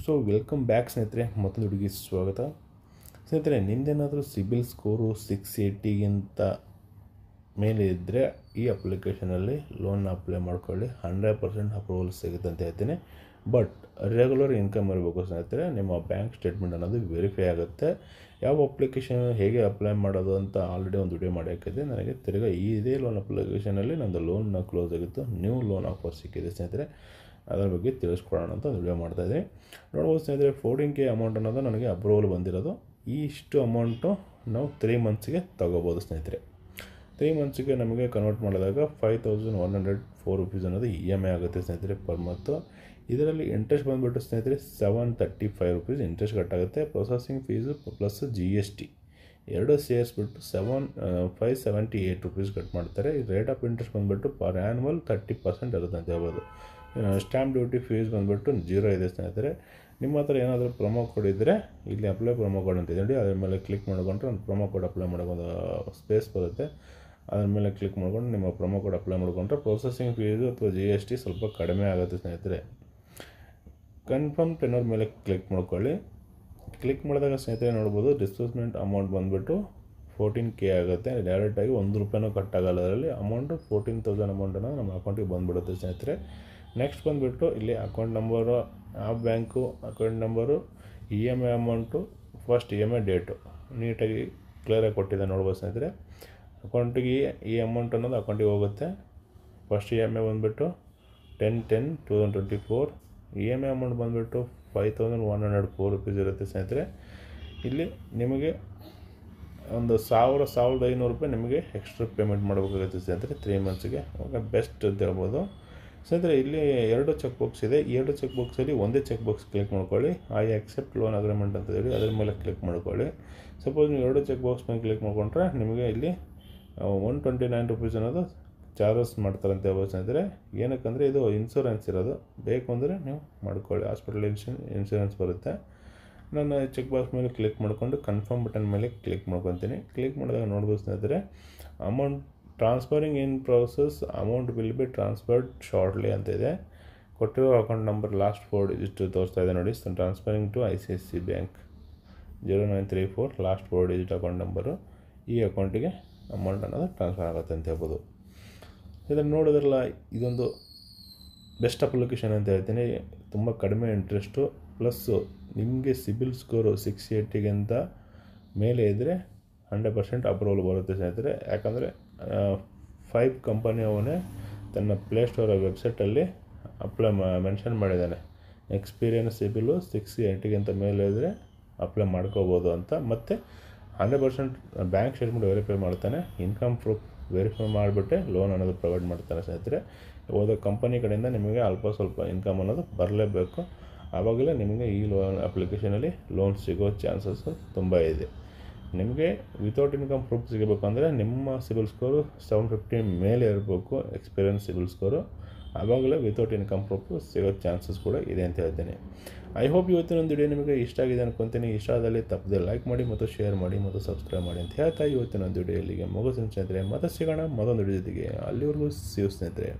So welcome back ಸ್ನೇಹಿತರೆ, ಮತ್ತೊಂದು ಹುಡುಗಿ ಸ್ವಾಗತ. ಸ್ನೇಹಿತರೆ, ನಿಮ್ಮದೇನಾದರೂ ಸಿಬಿಲ್ ಸ್ಕೋರು 680ಗಿಂತ ಮೇಲೆ ಇದ್ದರೆ ಈ ಅಪ್ಲಿಕೇಶನಲ್ಲಿ ಲೋನ್ ಅಪ್ಲೈ ಮಾಡ್ಕೊಳ್ಳಿ. 100% ಅಪ್ರೂವಲ್ ಸಿಗುತ್ತೆ ಅಂತ ಹೇಳ್ತೀನಿ. ಬಟ್ ರೆಗ್ಯುಲರ್ ಇನ್ಕಮ್ ಇರಬೇಕು ಸ್ನೇಹಿತರೆ. ನಿಮ್ಮ ಬ್ಯಾಂಕ್ ಸ್ಟೇಟ್ಮೆಂಟ್ ಅನ್ನೋದು ವೆರಿಫೈ ಆಗುತ್ತೆ. ಯಾವ ಅಪ್ಲಿಕೇಶನ್ ಹೇಗೆ ಅಪ್ಲೈ ಮಾಡೋದು ಅಂತ ಆಲ್ರೆಡಿ ಒಂದು ವಿಡಿಯೋ ಮಾಡಿ ಹಾಕಿದ್ದೆ. ನನಗೆ ತಿರ್ಗಿ ಇದೇ ಲೋನ್ ಅಪ್ಲಿಕೇಶನಲ್ಲಿ ನಂದು ಲೋನ್ನ ಕ್ಲೋಸ್ ಆಗಿತ್ತು, ನ್ಯೂ ಲೋನ್ ಆಫರ್ ಸಿಕ್ಕಿದೆ ಸ್ನೇಹಿತರೆ. ಅದರ ಬಗ್ಗೆ ತಿಳಿಸ್ಕೊಡೋಣ ಅಂತ ಒಂದು ವಿಡಿಯೋ ಮಾಡ್ತಾಯಿದ್ದೀನಿ. ನೋಡ್ಬೋದು ಸ್ನೇಹಿತರೆ, 14K ಅಮೌಂಟ್ ಅನ್ನೋದು ನನಗೆ ಅಪ್ರೂವಲ್ ಬಂದಿರೋದು. ಇಷ್ಟು ಅಮೌಂಟು ನಾವು 3 ಮಂತ್ಸ್ಗೆ ತೊಗೋಬೋದು ಸ್ನೇಹಿತರೆ. 3 ಮಂತ್ಸ್ಗೆ ನಮಗೆ ಕನ್ವರ್ಟ್ ಮಾಡಿದಾಗ 5104 ರುಪೀಸ್ ಅನ್ನೋದು EMI ಆಗುತ್ತೆ ಸ್ನೇಹಿತರೆ ಪರ್ ಮಂತು. ಇದರಲ್ಲಿ ಇಂಟ್ರೆಸ್ಟ್ ಬಂದುಬಿಟ್ಟು ಸ್ನೇಹಿತರೆ 735 ರುಪೀಸ್ ಇಂಟ್ರೆಸ್ಟ್ ಕಟ್ಟಾಗುತ್ತೆ. ಪ್ರೊಸೆಸಿಂಗ್ ಫೀಸು ಪ್ಲಸ್ GST ಎರಡು ಸೇರಿಸ್ಬಿಟ್ಟು 578 ರುಪೀಸ್ ಕಟ್ ಮಾಡ್ತಾರೆ. ರೇಟ್ ಆಫ್ ಇಂಟ್ರೆಸ್ಟ್ ಬಂದುಬಿಟ್ಟು ಪರ್ ಆ್ಯನ್ವಲ್ 30% ಇರುತ್ತೆ ಅಂತ ಹೇಳ್ಬೋದು. ಸ್ಟ್ಯಾಂಪ್ ಡ್ಯೂಟಿ ಫೀಸ್ ಬಂದುಬಿಟ್ಟು 0 ಇದೆ ಸ್ನೇಹಿತರೆ. ನಿಮ್ಮ ಹತ್ರ ಏನಾದರೂ ಪ್ರೊಮೋ ಕೋಡ್ ಇದ್ದರೆ ಇಲ್ಲಿ ಅಪ್ಲೈ ಪ್ರೊಮೋ ಕೋಡ್ ಅಂತ ಇದೆ, ಅದ್ರ ಮೇಲೆ ಕ್ಲಿಕ್ ಮಾಡಿಕೊಂಡ್ರೆ ಒಂದು ಪ್ರೊಮೋ ಕೋಡ್ ಅಪ್ಲೈ ಮಾಡೋ ಒಂದು ಸ್ಪೇಸ್ ಬರುತ್ತೆ. ಅದ್ರ ಮೇಲೆ ಕ್ಲಿಕ್ ಮಾಡ್ಕೊಂಡು ನಿಮ್ಮ ಪ್ರೊಮೋ ಕೋಡ್ ಅಪ್ಲೈ ಮಾಡಿಕೊಂಡ್ರೆ ಪ್ರೊಸೆಸಿಂಗ್ ಫೀಸು ಅಥವಾ GST ಸ್ವಲ್ಪ ಕಡಿಮೆ ಆಗುತ್ತೆ ಸ್ನೇಹಿತರೆ. ಕನ್ಫರ್ಮ್ ಟೆನರ್ ಮೇಲೆ ಕ್ಲಿಕ್ ಮಾಡ್ಕೊಳ್ಳಿ. ಕ್ಲಿಕ್ ಮಾಡಿದಾಗ ಸ್ನೇಹಿತರೆ ನೋಡ್ಬೋದು, ಡಿಸ್ಬರ್ಸ್ಮೆಂಟ್ ಅಮೌಂಟ್ ಬಂದುಬಿಟ್ಟು 14K ಆಗುತ್ತೆ. ಡೈರೆಕ್ಟಾಗಿ ₹1 ಕಟ್ಟಾಗಲ್ಲ. ಅದರಲ್ಲಿ ಅಮೌಂಟು 14,000 ಅಮೌಂಟನ್ನು ನಮ್ಮ ಅಕೌಂಟಿಗೆ ಬಂದುಬಿಡುತ್ತೆ ಸ್ನೇಹಿತರೆ. ನೆಕ್ಸ್ಟ್ ಬಂದುಬಿಟ್ಟು ಇಲ್ಲಿ ಅಕೌಂಟ್ ನಂಬರು, ಆ bank account number, EMI amount, first EMI date ನೀಟಾಗಿ ಕ್ಲಿಯರಾಗಿ ಕೊಟ್ಟಿದೆ ನೋಡ್ಬೋದು ಸ್ನೇಹಿತರೆ. ಅಕೌಂಟಿಗೆ ಈ ಅಮೌಂಟ್ ಅನ್ನೋದು ಅಕೌಂಟಿಗೆ ಹೋಗುತ್ತೆ. ಫಸ್ಟ್ EMI ಬಂದುಬಿಟ್ಟು 10/10/2024. EMI ಅಮೌಂಟ್ ಬಂದುಬಿಟ್ಟು 5104 ರುಪೀಸ್ ಇರುತ್ತೆ ಸ್ನೇಹಿತರೆ. ಇಲ್ಲಿ ನಿಮಗೆ ಒಂದು 1,500 ರೂಪಾಯಿ ನಿಮಗೆ ಎಕ್ಸ್ಟ್ರಾ ಪೇಮೆಂಟ್ ಮಾಡಬೇಕಾಗುತ್ತೆ ಸ್ನೇಹಿತರೆ 3 ಮಂತ್ಸ್ಗೆ. ಬೆಸ್ಟ್ ಅಂತ ಹೇಳ್ಬೋದು ಸ್ನೇಹಿತರೆ. ಇಲ್ಲಿ 2 ಚೆಕ್ ಬಾಕ್ಸ್ ಇದೆ. ಈ 2 ಚೆಕ್ ಬಾಕ್ಸಲ್ಲಿ ಒಂದೇ ಚೆಕ್ ಬಾಕ್ಸ್ ಕ್ಲಿಕ್ ಮಾಡ್ಕೊಳ್ಳಿ. ಐ ಆಕ್ಸೆಪ್ಟ್ ಲೋನ್ ಅಗ್ರಿಮೆಂಟ್ ಅಂತ ಹೇಳಿ ಅದ್ರ ಮೇಲೆ ಕ್ಲಿಕ್ ಮಾಡ್ಕೊಳ್ಳಿ. ಸಪೋಸ್ ನೀವು 2 ಚೆಕ್ ಬಾಕ್ಸ್ ಮೇಲೆ ಕ್ಲಿಕ್ ಮಾಡ್ಕೊಂಡ್ರೆ ನಿಮಗೆ ಇಲ್ಲಿ 129 ರುಪೀಸ್ ಅನ್ನೋದು ಚಾರ್ಜಸ್ ಮಾಡ್ತಾರೆ ಅಂತ ಹೇಳ್ಬೋದು ಸ್ನೇಹಿತರೆ. ಏನಕ್ಕಂದರೆ ಇದು ಇನ್ಶೂರೆನ್ಸ್ ಇರೋದು, ಬೇಕು ಅಂದರೆ ನೀವು ಮಾಡ್ಕೊಳ್ಳಿ. ಹಾಸ್ಪಿಟಲ್ ಇನ್ಶೂರೆನ್ಸ್ ಬರುತ್ತೆ. ನಾನು ಚೆಕ್ ಬಾಕ್ಸ್ ಮೇಲೆ ಕ್ಲಿಕ್ ಮಾಡಿಕೊಂಡು ಕನ್ಫರ್ಮ್ ಬಟನ್ ಮೇಲೆ ಕ್ಲಿಕ್ ಮಾಡ್ಕೊತೀನಿ. ಕ್ಲಿಕ್ ಮಾಡಿದಾಗ ನೋಡ್ಬೋದು ಸ್ನೇಹಿತರೆ, amount transferring in process, amount will be transferred shortly ಅಂತ ಇದೆ. ಕೊಟ್ಟಿರೋ ಅಕೌಂಟ್ ನಂಬರ್ ಲಾಸ್ಟ್ 4 ಡಿಜಿಟ್ ತೋರಿಸ್ತಾ ಇದೆ ನೋಡಿ. Transferring to ICICI bank 0934 last 4 digit account number. ಈ ಅಕೌಂಟಿಗೆ ಅಮೌಂಟ್ ಅನ್ನೋದು ಟ್ರಾನ್ಸ್ಫರ್ ಆಗುತ್ತೆ ಅಂತ ಹೇಳ್ಬೋದು. ಇದನ್ನು ನೋಡಿದ್ರಲ್ಲ, ಇದೊಂದು ಬೆಸ್ಟ್ ಅಪ್ಲಿಕೇಶನ್ ಅಂತ ಹೇಳ್ತೀನಿ. ತುಂಬ ಕಡಿಮೆ ಇಂಟ್ರೆಸ್ಟು, ಪ್ಲಸ್ಸು ನಿಮಗೆ ಸಿಬಿಲ್ ಸ್ಕೋರು 680ಗಿಂತ ಮೇಲೆ ಇದ್ದರೆ 100% ಅಪ್ರೂವಲ್ ಬರುತ್ತೆ ಸ್ನೇಹಿತರೆ. ಯಾಕಂದರೆ 5 ಕಂಪನಿಯವನೇ ತನ್ನ ಪ್ಲೇಸ್ಟೋರ್ ವೆಬ್ಸೈಟಲ್ಲಿ ಮೆನ್ಷನ್ ಮಾಡಿದ್ದಾನೆ, ಎಕ್ಸ್ಪೀರಿಯನ್ಸ್ ಸಿಬಿಲು 680ಗಿಂತ ಮೇಲೆ ಇದ್ದರೆ ಅಪ್ಲೈ ಮಾಡ್ಕೋಬೋದು ಅಂತ. ಮತ್ತು 100% ಬ್ಯಾಂಕ್ ಸ್ಟೇಟ್ಮೆಂಟ್ ವೆರಿಫೈ ಮಾಡ್ತಾನೆ, ಇನ್ಕಮ್ ಪ್ರೂಫ್ ವೆರಿಫೈ ಮಾಡಿಬಿಟ್ಟೆ ಲೋನ್ ಅನ್ನೋದು ಪ್ರೊವೈಡ್ ಮಾಡ್ತಾನೆ ಸ್ನೇಹಿತರೆ. ಯಾವುದೋ ಕಂಪನಿ ಕಡೆಯಿಂದ ನಿಮಗೆ ಅಲ್ಪ ಸ್ವಲ್ಪ ಇನ್ಕಮ್ ಅನ್ನೋದು ಬರಲೇಬೇಕು. ಆವಾಗಲೇ ನಿಮಗೆ ಈ ಲೋನ್ ಅಪ್ಲಿಕೇಶನಲ್ಲಿ ಲೋನ್ ಸಿಗೋ ಚಾನ್ಸಸ್ಸು ತುಂಬ ಇದೆ. ನಿಮಗೆ ವಿತೌಟ್ ಇನ್ಕಮ್ ಪ್ರೂಫ್ ಸಿಗಬೇಕಂದ್ರೆ ನಿಮ್ಮ ಸಿಬಿಲ್ ಸ್ಕೋರು 750 ಮೇಲೆ ಇರಬೇಕು, ಎಕ್ಸ್ಪೀರಿಯನ್ಸ್ ಸಿಬಿಲ್ ಸ್ಕೋರು. ಆವಾಗಲೇ ವಿತೌಟ್ ಇನ್ಕಮ್ ಪ್ರೂಫ್ ಸಿಗೋ ಚಾನ್ಸಸ್ ಕೂಡ ಇದೆ ಅಂತ ಹೇಳ್ತೀನಿ. ಐ ಹೋಪ್ ಇವತ್ತಿನೊಂದು ವಿಡಿಯೋ ನಿಮಗೆ ಇಷ್ಟ ಆಗಿದೆ ಅನ್ಕೊತೀನಿ. ಇಷ್ಟ ಆದಲ್ಲಿ ತಪ್ಪದೆ ಲೈಕ್ ಮಾಡಿ ಮತ್ತು ಶೇರ್ ಮಾಡಿ ಮತ್ತು ಸಬ್ಸ್ಕ್ರೈಬ್ ಮಾಡಿ ಅಂತ ಹೇಳ್ತಾ ಇವತ್ತಿನೊಂದು ವಿಡಿಯೋ ಇಲ್ಲಿಗೆ ಮುಗಿಸ್ತೀನಿ ಸ್ನೇಹಿತರೆ. ಮತ್ತೆ ಸಿಗೋಣ ಮತ್ತೊಂದು ವಿಡಿಯೋ ಜೊತೆಗೆ. ಅಲ್ಲಿವರೆಗೂ ಸಿಗು ಸ್ನೇಹಿತರೆ.